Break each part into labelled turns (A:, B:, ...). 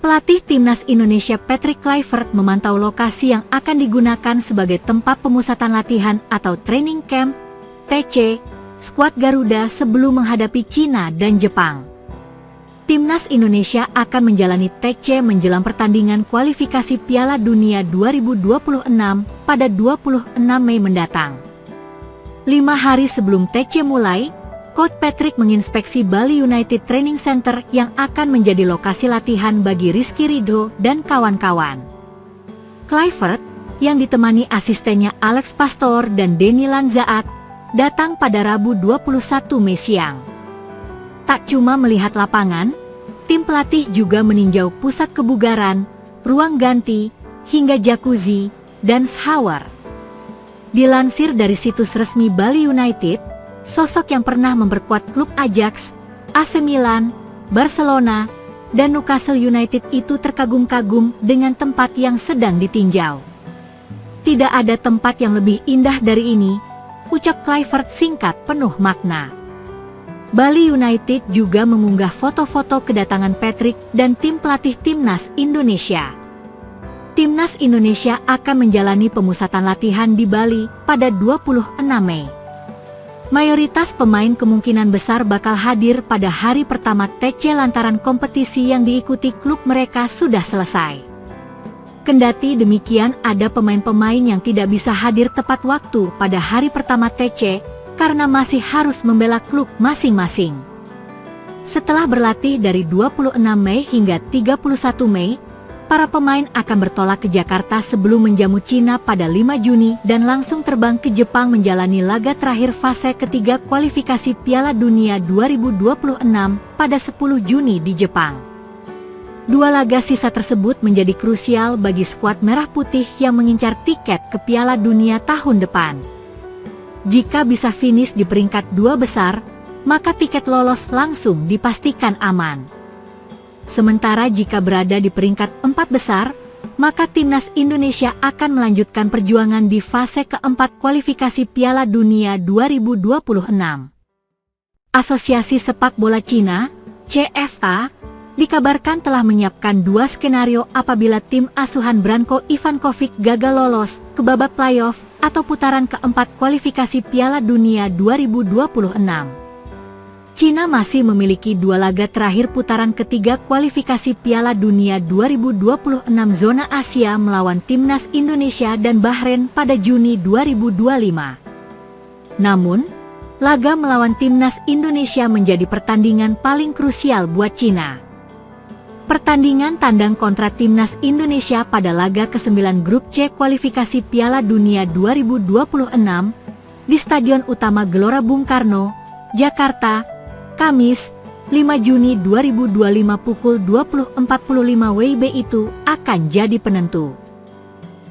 A: Pelatih Timnas Indonesia Patrick Kluivert memantau lokasi yang akan digunakan sebagai tempat pemusatan latihan atau training camp (TC) skuad Garuda sebelum menghadapi Cina dan Jepang. Timnas Indonesia akan menjalani TC menjelang pertandingan kualifikasi Piala Dunia 2026 pada 26 Mei mendatang. 5 hari sebelum TC mulai, Coach Patrick menginspeksi Bali United Training Center yang akan menjadi lokasi latihan bagi Rizky Ridho dan kawan-kawan. Kluivert, yang ditemani asistennya Alex Pastor dan Denny Lanzaat, datang pada Rabu 21 Mei siang. Tak cuma melihat lapangan, tim pelatih juga meninjau pusat kebugaran, ruang ganti, hingga jacuzzi, dan shower. Dilansir dari situs resmi Bali United, sosok yang pernah memperkuat klub Ajax, AC Milan, Barcelona, dan Newcastle United itu terkagum-kagum dengan tempat yang sedang ditinjau. Tidak ada tempat yang lebih indah dari ini, ucap Kluivert singkat penuh makna. Bali United juga mengunggah foto-foto kedatangan Patrick dan tim pelatih Timnas Indonesia. Timnas Indonesia akan menjalani pemusatan latihan di Bali pada 26 Mei. Mayoritas pemain kemungkinan besar bakal hadir pada hari pertama TC lantaran kompetisi yang diikuti klub mereka sudah selesai. Kendati demikian, ada pemain-pemain yang tidak bisa hadir tepat waktu pada hari pertama TC karena masih harus membela klub masing-masing. Setelah berlatih dari 26 Mei hingga 31 Mei, para pemain akan bertolak ke Jakarta sebelum menjamu Cina pada 5 Juni dan langsung terbang ke Jepang menjalani laga terakhir fase ketiga kualifikasi Piala Dunia 2026 pada 10 Juni di Jepang. 2 laga sisa tersebut menjadi krusial bagi skuad Merah Putih yang mengincar tiket ke Piala Dunia tahun depan. Jika bisa finish di peringkat 2 besar, maka tiket lolos langsung dipastikan aman. Sementara jika berada di peringkat 4 besar, maka Timnas Indonesia akan melanjutkan perjuangan di fase keempat kualifikasi Piala Dunia 2026. Asosiasi Sepak Bola Cina, CFA, dikabarkan telah menyiapkan 2 skenario apabila tim asuhan Branko Ivankovic gagal lolos ke babak playoff atau putaran keempat kualifikasi Piala Dunia 2026. Cina masih memiliki 2 laga terakhir putaran ketiga kualifikasi Piala Dunia 2026 zona Asia melawan Timnas Indonesia dan Bahrain pada Juni 2025. Namun, laga melawan Timnas Indonesia menjadi pertandingan paling krusial buat Cina. Pertandingan tandang kontra Timnas Indonesia pada laga ke-9 Grup C kualifikasi Piala Dunia 2026 di Stadion Utama Gelora Bung Karno, Jakarta, Kamis, 5 Juni 2025 pukul 20.45 WIB itu akan jadi penentu.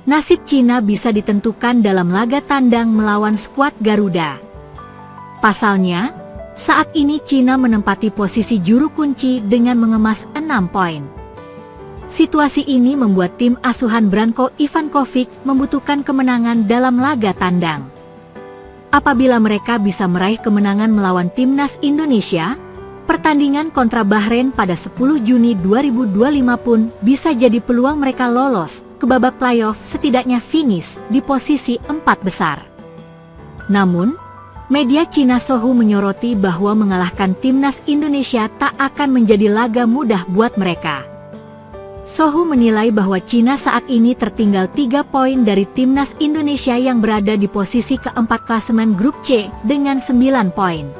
A: Nasib Cina bisa ditentukan dalam laga tandang melawan skuad Garuda. Pasalnya, saat ini Cina menempati posisi juru kunci dengan mengemas 6 poin. Situasi ini membuat tim asuhan Branko Ivankovic membutuhkan kemenangan dalam laga tandang. Apabila mereka bisa meraih kemenangan melawan Timnas Indonesia, pertandingan kontra Bahrain pada 10 Juni 2025 pun bisa jadi peluang mereka lolos ke babak playoff, setidaknya finish di posisi 4 besar. Namun, media Cina Sohu menyoroti bahwa mengalahkan Timnas Indonesia tak akan menjadi laga mudah buat mereka. Sohu menilai bahwa Cina saat ini tertinggal 3 poin dari Timnas Indonesia yang berada di posisi keempat klasemen Grup C dengan 9 poin.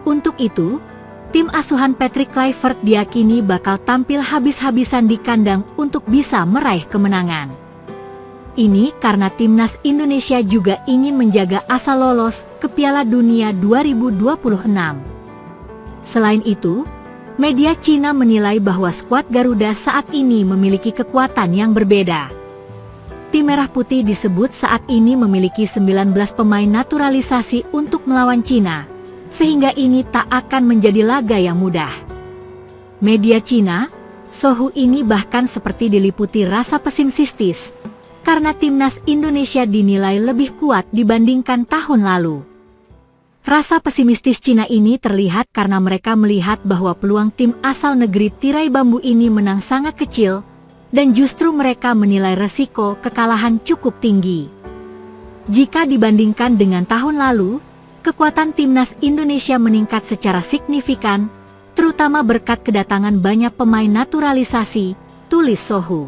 A: Untuk itu, tim asuhan Patrick Kluivert diyakini bakal tampil habis-habisan di kandang untuk bisa meraih kemenangan. Ini karena Timnas Indonesia juga ingin menjaga asa lolos ke Piala Dunia 2026. Selain itu, media Cina menilai bahwa skuad Garuda saat ini memiliki kekuatan yang berbeda. Tim Merah Putih disebut saat ini memiliki 19 pemain naturalisasi untuk melawan Cina, sehingga ini tak akan menjadi laga yang mudah. Media Cina, Sohu ini bahkan seperti diliputi rasa pesimistis, karena Timnas Indonesia dinilai lebih kuat dibandingkan tahun lalu. Rasa pesimistis Cina ini terlihat karena mereka melihat bahwa peluang tim asal negeri tirai bambu ini menang sangat kecil, dan justru mereka menilai resiko kekalahan cukup tinggi. Jika dibandingkan dengan tahun lalu, kekuatan timnas Indonesia meningkat secara signifikan, terutama berkat kedatangan banyak pemain naturalisasi, tulis Sohu.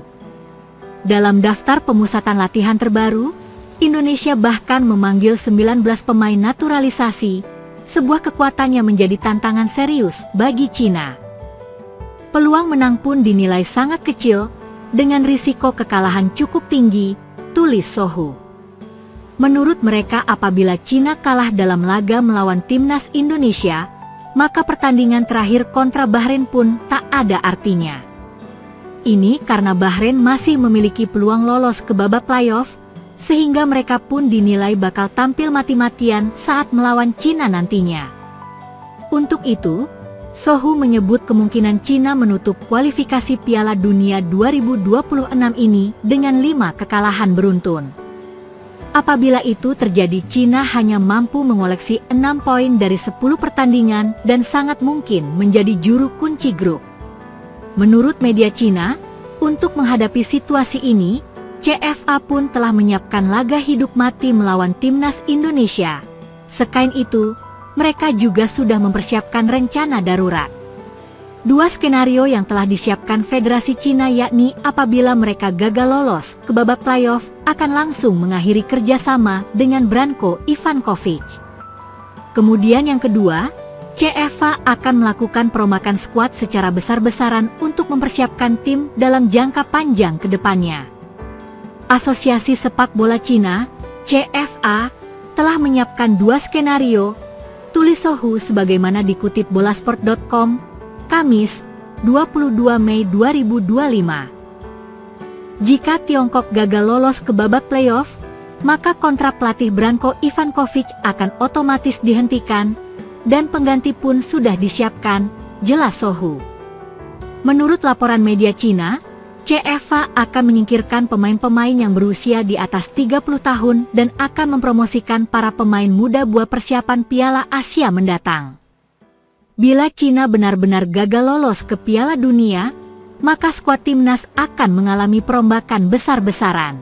A: Dalam daftar pemusatan latihan terbaru, Indonesia bahkan memanggil 19 pemain naturalisasi, sebuah kekuatan yang menjadi tantangan serius bagi Cina. Peluang menang pun dinilai sangat kecil, dengan risiko kekalahan cukup tinggi, tulis Sohu. Menurut mereka apabila Cina kalah dalam laga melawan timnas Indonesia, maka pertandingan terakhir kontra Bahrain pun tak ada artinya. Ini karena Bahrain masih memiliki peluang lolos ke babak playoff, sehingga mereka pun dinilai bakal tampil mati-matian saat melawan Cina nantinya. Untuk itu, Sohu menyebut kemungkinan Cina menutup kualifikasi Piala Dunia 2026 ini dengan 5 kekalahan beruntun. Apabila itu terjadi, Cina hanya mampu mengoleksi 6 poin dari 10 pertandingan dan sangat mungkin menjadi juru kunci grup. Menurut media Cina, untuk menghadapi situasi ini, CFA pun telah menyiapkan laga hidup mati melawan timnas Indonesia. Selain itu, mereka juga sudah mempersiapkan rencana darurat. 2 skenario yang telah disiapkan Federasi Cina yakni apabila mereka gagal lolos ke babak playoff akan langsung mengakhiri kerjasama dengan Branko Ivanovic. Kemudian yang kedua, CFA akan melakukan perombakan skuad secara besar-besaran untuk mempersiapkan tim dalam jangka panjang ke depannya. Asosiasi Sepak Bola Cina, CFA, telah menyiapkan 2 skenario, tulis Sohu sebagaimana dikutip bolasport.com, Kamis, 22 Mei 2025. Jika Tiongkok gagal lolos ke babak playoff, maka kontrak pelatih Branko Ivanovic akan otomatis dihentikan, dan pengganti pun sudah disiapkan, jelas Sohu. Menurut laporan media Cina, CFA akan menyingkirkan pemain-pemain yang berusia di atas 30 tahun dan akan mempromosikan para pemain muda buat persiapan Piala Asia mendatang. Bila Cina benar-benar gagal lolos ke Piala Dunia, maka skuad timnas akan mengalami perombakan besar-besaran.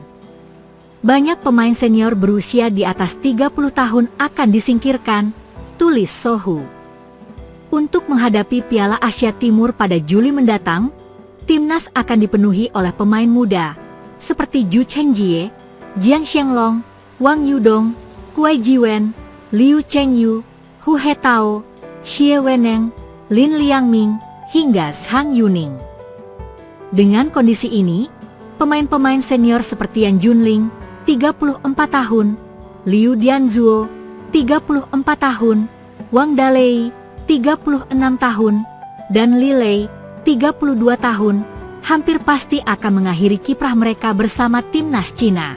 A: Banyak pemain senior berusia di atas 30 tahun akan disingkirkan, tulis Sohu. Untuk menghadapi Piala Asia Timur pada Juli mendatang, timnas akan dipenuhi oleh pemain muda, seperti Zhu Chengjie, Jiang Xianglong, Wang Yudong, Kuai Jiwen, Liu Chengyu, Hu Hetao, Xie Weneng, Lin Liangming, hingga Zhang Yuning. Dengan kondisi ini, pemain-pemain senior seperti Yan Junling, 34 tahun, Liu Dianzuo, 34 tahun, Wang Dalei, 36 tahun, dan Li Lei, 32 tahun, hampir pasti akan mengakhiri kiprah mereka bersama timnas Cina.